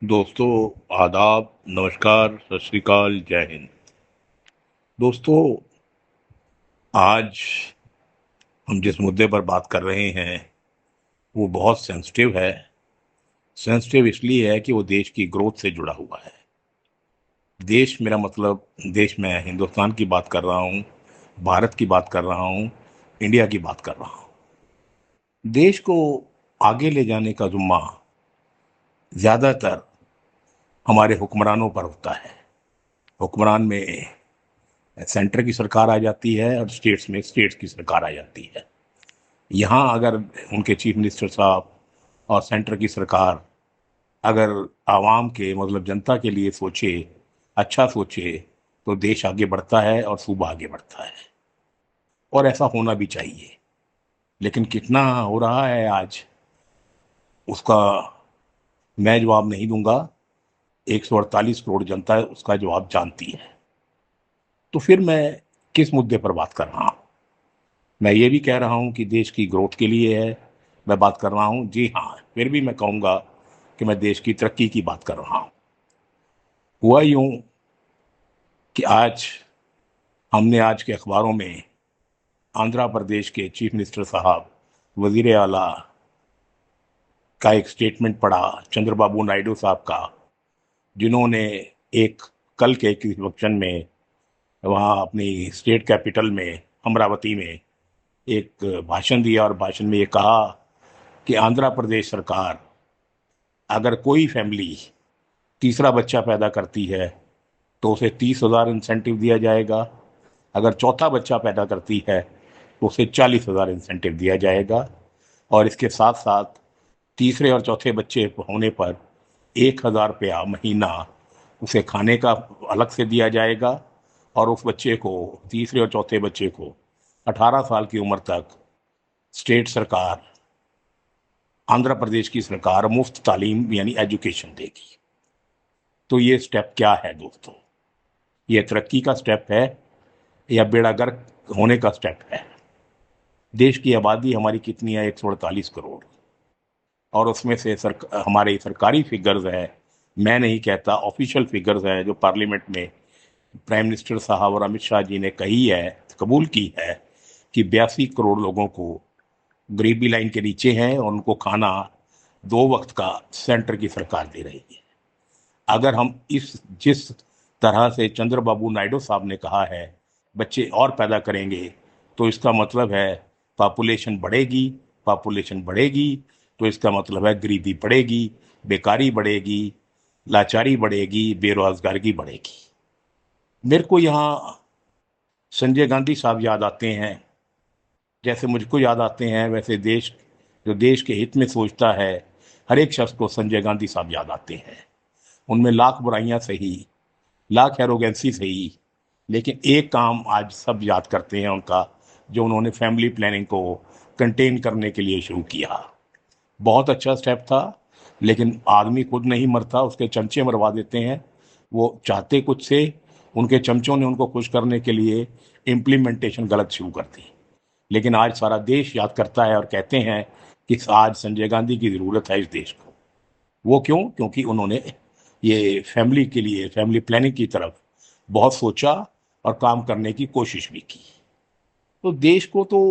दोस्तों, आदाब, नमस्कार, सत श्री अकाल, जय हिंद। दोस्तों, आज हम जिस मुद्दे पर बात कर रहे हैं वो बहुत सेंसिटिव है। सेंसिटिव इसलिए है कि वो देश की ग्रोथ से जुड़ा हुआ है। देश, मेरा मतलब देश में हिंदुस्तान की बात कर रहा हूँ, भारत की बात कर रहा हूँ, इंडिया की बात कर रहा हूँ। देश को आगे ले जाने का जुम्मा ज़्यादातर हमारे हुक्मरानों पर होता है। हुक्मरान में सेंटर की सरकार आ जाती है और स्टेट्स में स्टेट्स की सरकार आ जाती है। यहाँ अगर उनके चीफ मिनिस्टर साहब और सेंटर की सरकार अगर आवाम के मतलब जनता के लिए सोचे, अच्छा सोचे, तो देश आगे बढ़ता है और सूबा आगे बढ़ता है। और ऐसा होना भी चाहिए। लेकिन कितना हो रहा है आज, उसका मैं जवाब नहीं दूंगा। 148 करोड़ जनता उसका जवाब जानती है। तो फिर मैं किस मुद्दे पर बात कर रहा हूँ? मैं ये भी कह रहा हूँ कि देश की ग्रोथ के लिए है, मैं बात कर रहा हूँ। जी हाँ, फिर भी मैं कहूँगा कि मैं देश की तरक्की की बात कर रहा हूँ। हुआ यूं कि हमने आज के अखबारों में आंध्र प्रदेश के चीफ मिनिस्टर साहब, वजीर आला का एक स्टेटमेंट पढ़ा, चंद्रबाबू नायडू साहब का, जिन्होंने एक कल के किसी फंक्शन में वहाँ अपनी स्टेट कैपिटल में अमरावती में एक भाषण दिया और भाषण में ये कहा कि आंध्र प्रदेश सरकार अगर कोई फैमिली तीसरा बच्चा पैदा करती है तो उसे 30,000 इंसेंटिव दिया जाएगा। अगर चौथा बच्चा पैदा करती है तो उसे 40,000 इंसेंटिव दिया जाएगा। और इसके साथ साथ तीसरे और चौथे बच्चे होने पर 1,000 रुपया महीना उसे खाने का अलग से दिया जाएगा। और उस बच्चे को, तीसरे और चौथे बच्चे को, 18 साल की उम्र तक स्टेट सरकार, आंध्र प्रदेश की सरकार मुफ्त तालीम यानी एजुकेशन देगी। तो ये स्टेप क्या है दोस्तों? ये तरक्की का स्टेप है या बेड़ा गर्क होने का स्टेप है? देश की आबादी हमारी कितनी है? 148 करोड़। और उसमें से हमारे सरकारी फिगर्स है, मैं नहीं कहता, ऑफिशियल फिगर्स है जो पार्लियामेंट में प्राइम मिनिस्टर साहब और अमित शाह जी ने कही है, कबूल की है, कि 82 करोड़ लोगों को गरीबी लाइन के नीचे हैं और उनको खाना 2 वक्त का सेंटर की सरकार दे रही है। अगर हम इस जिस तरह से चंद्रबाबू नायडू साहब ने कहा है बच्चे और पैदा करेंगे, तो इसका मतलब है पॉपुलेशन बढ़ेगी। पॉपुलेशन बढ़ेगी तो इसका मतलब है गरीबी बढ़ेगी, बेकारी बढ़ेगी, लाचारी बढ़ेगी, बेरोजगारी बढ़ेगी। मेरे को यहाँ संजय गांधी साहब याद आते हैं। जैसे मुझको याद आते हैं वैसे जो देश के हित में सोचता है, हर एक शख्स को संजय गांधी साहब याद आते हैं। उनमें लाख बुराइयां सही, लाख एरोगेंसी सही, लेकिन एक काम आज सब याद करते हैं उनका, जो उन्होंने फैमिली प्लानिंग को कंटेन करने के लिए शुरू किया। बहुत अच्छा स्टेप था, लेकिन आदमी खुद नहीं मरता, उसके चमचे मरवा देते हैं। वो चाहते कुछ से, उनके चमचों ने उनको खुश करने के लिए इम्प्लीमेंटेशन गलत शुरू कर दी। लेकिन आज सारा देश याद करता है और कहते हैं कि आज संजय गांधी की ज़रूरत है इस देश को। वो क्यों? क्योंकि उन्होंने ये फैमिली के लिए, फैमिली प्लानिंग की तरफ बहुत सोचा और काम करने की कोशिश भी की। तो देश को तो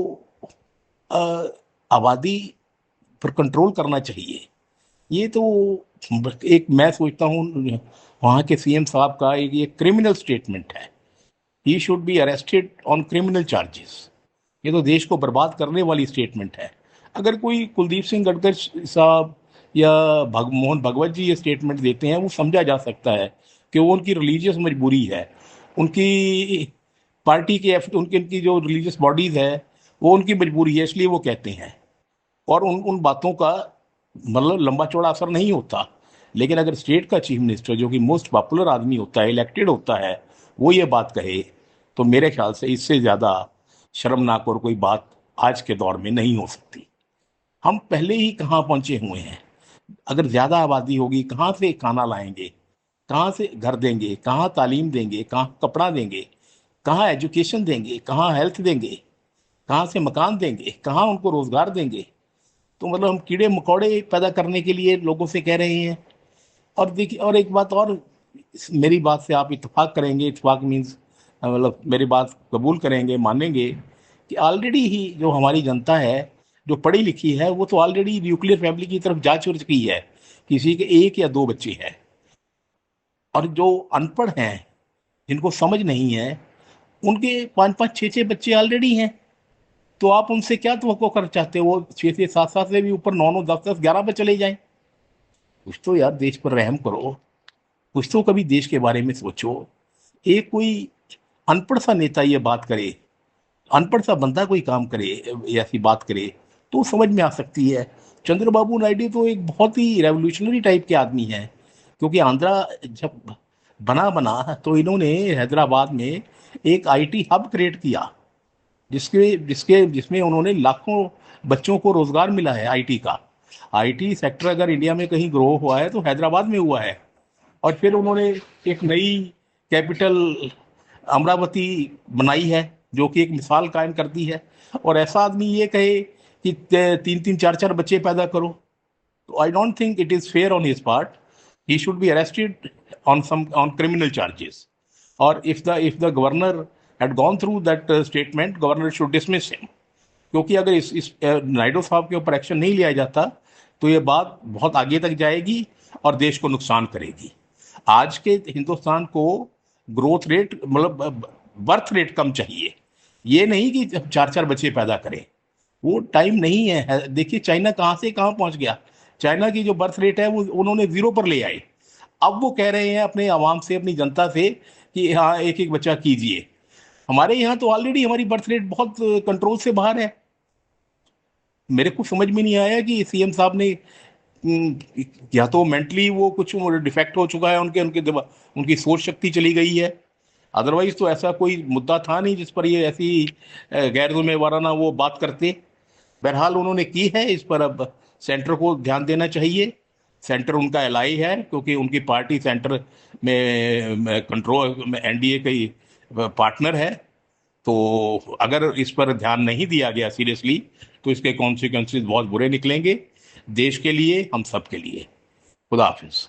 अ, आबादी पर कंट्रोल करना चाहिए। ये तो एक, मैं सोचता हूँ, वहाँ के सीएम साहब का एक ये क्रिमिनल स्टेटमेंट है। ही should be arrested on criminal charges. ये तो देश को बर्बाद करने वाली स्टेटमेंट है। अगर कोई कुलदीप सिंह गडकरी साहब या मोहन भगवत जी ये स्टेटमेंट देते हैं, वो समझा जा सकता है कि वो उनकी रिलीजियस मजबूरी है। उनकी पार्टी के उनकी उनकी जो रिलीजियस बॉडीज है, वो उनकी मजबूरी है, इसलिए वो कहते हैं। और उन उन बातों का मतलब लंबा चौड़ा असर नहीं होता। लेकिन अगर स्टेट का चीफ मिनिस्टर, जो कि मोस्ट पॉपुलर आदमी होता है, इलेक्टेड होता है, वो ये बात कहे, तो मेरे ख्याल से इससे ज़्यादा शर्मनाक और कोई बात आज के दौर में नहीं हो सकती। हम पहले ही कहाँ पहुंचे हुए हैं। अगर ज़्यादा आबादी होगी, कहाँ से खाना लाएंगे, कहाँ से घर देंगे, कहाँ तालीम देंगे, कहाँ कपड़ा देंगे, कहाँ एजुकेशन देंगे, कहाँ हेल्थ देंगे, कहाँ से मकान देंगे, कहाँ उनको रोजगार देंगे? तो मतलब हम कीड़े मकोड़े पैदा करने के लिए लोगों से कह रहे हैं और देखिए, और एक बात और, मेरी बात से आप इत्तेफाक करेंगे, इत्तेफाक मीन्स मतलब मेरी बात कबूल करेंगे, मानेंगे कि ऑलरेडी ही जो हमारी जनता है, जो पढ़ी लिखी है, वो तो ऑलरेडी न्यूक्लियर फैमिली की तरफ जा चुकी है। किसी के एक या दो बच्चे हैं। और जो अनपढ़ हैं, जिनको समझ नहीं है, उनके पाँच पाँच छः छः बच्चे ऑलरेडी हैं। तो आप उनसे क्या तवक्को कर चाहते हो? वो छः से सात सात से भी ऊपर, नौ नौ दस दस 11 पे चले जाएं। कुछ तो यार देश पर रहम करो। कुछ तो कभी देश के बारे में सोचो। एक कोई अनपढ़ सा नेता ये बात करे, अनपढ़ सा बंदा कोई काम करे, ऐसी बात करे, तो समझ में आ सकती है। चंद्रबाबू नायडू तो एक बहुत ही रेवोल्यूशनरी टाइप के आदमी है। क्योंकि आंध्रा जब बना बना तो इन्होंने हैदराबाद में एक आईटी हब क्रिएट किया, जिसके जिसके जिसमें उन्होंने लाखों बच्चों को रोजगार मिला है आईटी का। आईटी सेक्टर अगर इंडिया में कहीं ग्रो हुआ है तो हैदराबाद में हुआ है। और फिर उन्होंने एक नई कैपिटल अमरावती बनाई है, जो कि एक मिसाल कायम करती है। और ऐसा आदमी ये कहे कि तीन तीन चार चार बच्चे पैदा करो, तो I don't think it is fair on his part. He should be arrested on some on criminal charges. और if the governor had gone through that statement, governor should dismiss him। क्योंकि अगर इस नायडू साहब के ऊपर एक्शन नहीं लिया जाता तो ये बात बहुत आगे तक जाएगी और देश को नुकसान करेगी। आज के हिंदुस्तान को ग्रोथ रेट, मतलब बर्थ रेट कम चाहिए। ये नहीं कि चार चार बच्चे पैदा करें। वो टाइम नहीं है। देखिए चाइना कहाँ से कहाँ पहुंच गया। चाइना की जो बर्थ रेट है वो उन्होंने जीरो पर ले आए। अब वो कह रहे हैं अपने आवाम से, अपनी जनता से कि हाँ एक एक बच्चा कीजिए। हमारे यहाँ तो ऑलरेडी हमारी बर्थ रेट बहुत कंट्रोल से बाहर है। मेरे को समझ में नहीं आया कि सीएम साहब ने या तो मेंटली वो कुछ डिफेक्ट हो चुका है, उनके उनके दिमाग, उनकी सोच शक्ति चली गई है। अदरवाइज तो ऐसा कोई मुद्दा था नहीं जिस पर ये ऐसी गैर जिम्मेवाराना वो बात करते। बहरहाल उन्होंने की है, इस पर अब सेंटर को ध्यान देना चाहिए। सेंटर उनका एलाई है, क्योंकि उनकी पार्टी सेंटर में कंट्रोल में एनडीए की पार्टनर है। तो अगर इस पर ध्यान नहीं दिया गया सीरियसली, तो इसके कॉन्सिक्वेंसेस बहुत बुरे निकलेंगे, देश के लिए, हम सब के लिए। खुदा हाफिज।